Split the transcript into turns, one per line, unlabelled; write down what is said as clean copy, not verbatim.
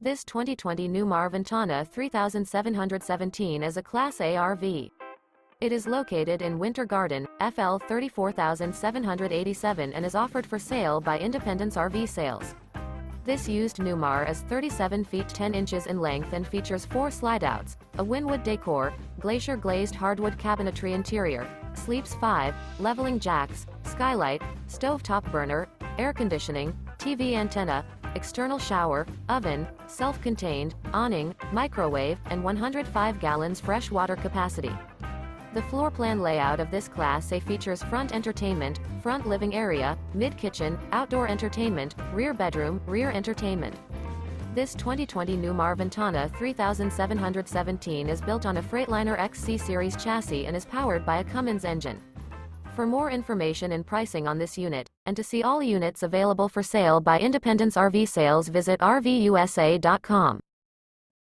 This 2020 Newmar Ventana 3717 is a Class A RV. It is located in Winter Garden, FL 34787 and is offered for sale by Independence RV Sales. This used Newmar is 37 feet 10 inches in length and features 4 slideouts, a Winwood Decor, Glacier Glazed Hardwood Cabinetry interior, sleeps 5, leveling jacks, skylight, stovetop burner, air conditioning, TV antenna, external shower, oven, self-contained, awning, microwave, and 105 gallons fresh water capacity. The floor plan layout of this Class A features front entertainment, front living area, mid-kitchen, outdoor entertainment, rear bedroom, rear entertainment. This 2020 Newmar Ventana 3717 is built on a Freightliner XC-Series chassis and is powered by a Cummins engine. For more information and pricing on this unit, and to see all units available for sale by Independence RV Sales, visit RVUSA.com.